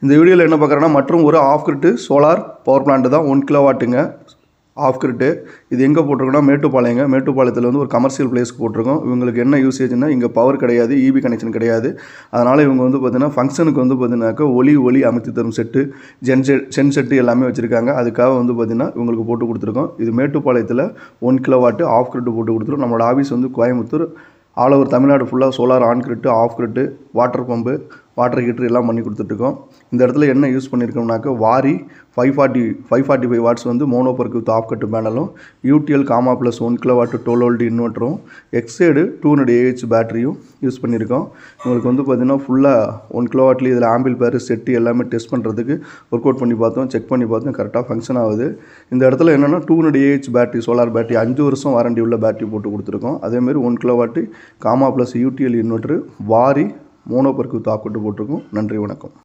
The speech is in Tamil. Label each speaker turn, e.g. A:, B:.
A: இந்த வீடியோவில் என்ன பார்க்குறேன்னா மற்றும் ஒரு ஆஃப் கிரிட்டு சோலார் பவர் பிளான்ட் தான் 1 கிலோவாட்டுங்க ஆஃப் கிரிட்டு. இது எங்கே போட்டிருக்கோன்னா மேட்டுப்பாளையங்க. மேட்டுப்பாளையத்தில் வந்து ஒரு கமர்ஷியல் பிளேஸ்க்கு போட்டிருக்கோம். இவங்களுக்கு என்ன யூசேஜ்னா இங்கே பவர் கிடையாது, இபி கனெக்ஷன் கிடையாது. அதனால் இவங்க வந்து பார்த்தீங்கன்னா ஃபங்க்ஷனுக்கு வந்து பார்த்தீங்கன்னாக்கா ஒளி அமைத்து தரும் செட்டு, செட்டு எல்லாமே வச்சுருக்காங்க. அதுக்காக வந்து பார்த்தீங்கன்னா இவங்களுக்கு போட்டு கொடுத்துருக்கோம். இது மேட்டுப்பாளையத்தில் 1 கிலோவாட்டு ஆஃப் கிரிட்டு போட்டு கொடுத்துருக்கோம். நம்மளோட ஆஃபீஸ் வந்து கோயம்புத்தூர். ஆல் ஓவர் தமிழ்நாடு ஃபுல்லாக solar on grid, off grid, water pump, water heater எல்லாம் பண்ணி கொடுத்துட்ருக்கோம். இந்த இடத்துல என்ன யூஸ் பண்ணியிருக்கோம்னாக்கா வாரி 545 வாட்ஸ் வந்து மோனோபர்க் வித் ஆஃப் கட்டு பேனலும், UTL Gamma plus 1 kilowatt 12 volt இன்வெர்ட்டரும், எக்ஸைடு 200 AH பேட்டரியும் யூஸ் பண்ணியிருக்கோம். உங்களுக்கு வந்து பார்த்திங்கன்னா ஃபுல்லாக 1 கிலோவாட்லேயே இதில் ஆம்பிள் பேர் செட்டு எல்லாமே டெஸ்ட் பண்ணுறதுக்கு ஒர்க் அவுட் பண்ணி பார்த்தோம், செக் பண்ணி பார்த்தோம், கரெக்டாக ஃபங்க்ஷன் ஆகுது. இந்த இடத்துல என்னென்னா 200 AH பேட்டரி, சோலார் பேட்டரி 5 வருஷம் வாரண்டி உள்ள பேட்டரி போட்டு கொடுத்துருக்கோம். அதேமாதிரி 1 kilowatt gamma plus UTL inverter, Waaree mono PERC with half கட்டு போட்டிருக்கோம். நன்றி, வணக்கம்.